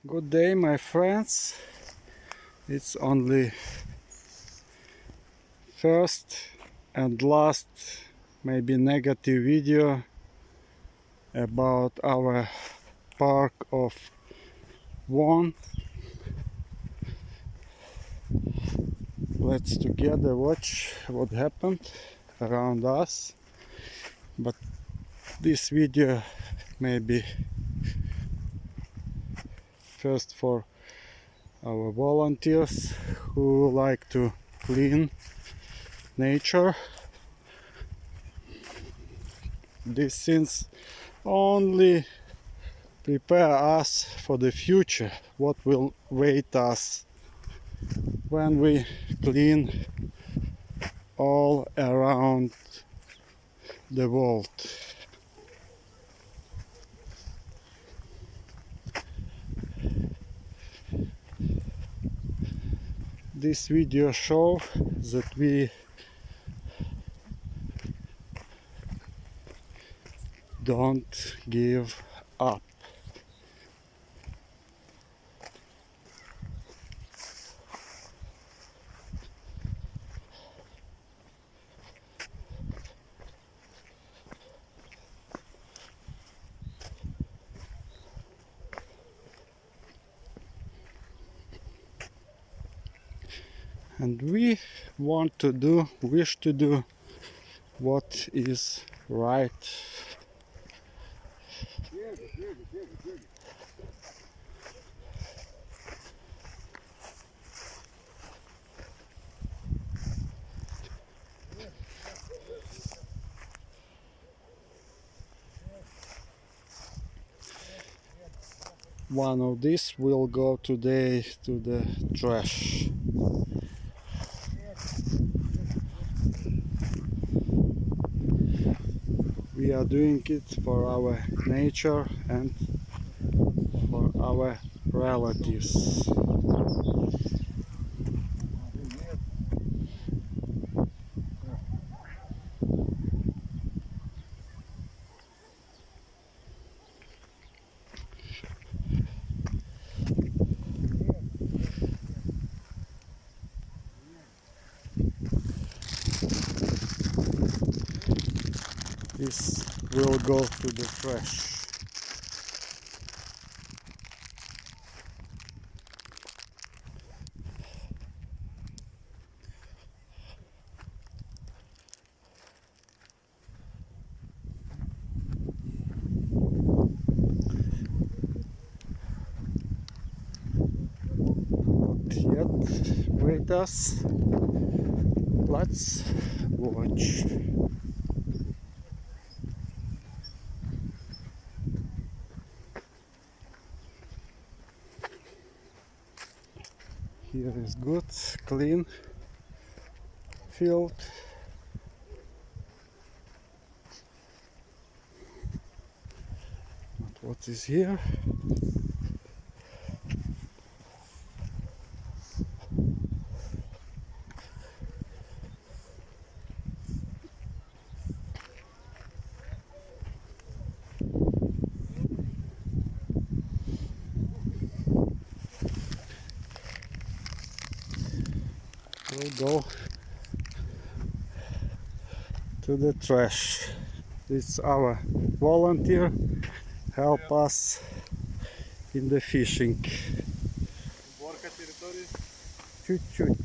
Good day, my friends. It's only first and last, maybe negative video about our park of one. Let's together watch what happened around us. But this video maybe first for our volunteers who like to clean nature. These things only prepare us for the future, what will wait us when we clean all around the world. This video shows that we don't give up. And we wish to do what is right. One of these will go today to the trash. We are doing it for our nature and for our relatives. This will go to the trash. Not yet. Wait us. Let's watch. Here is good, clean field. But what is here? We'll go to the trash. It's our volunteer help us in the fishing. Чуть-чуть.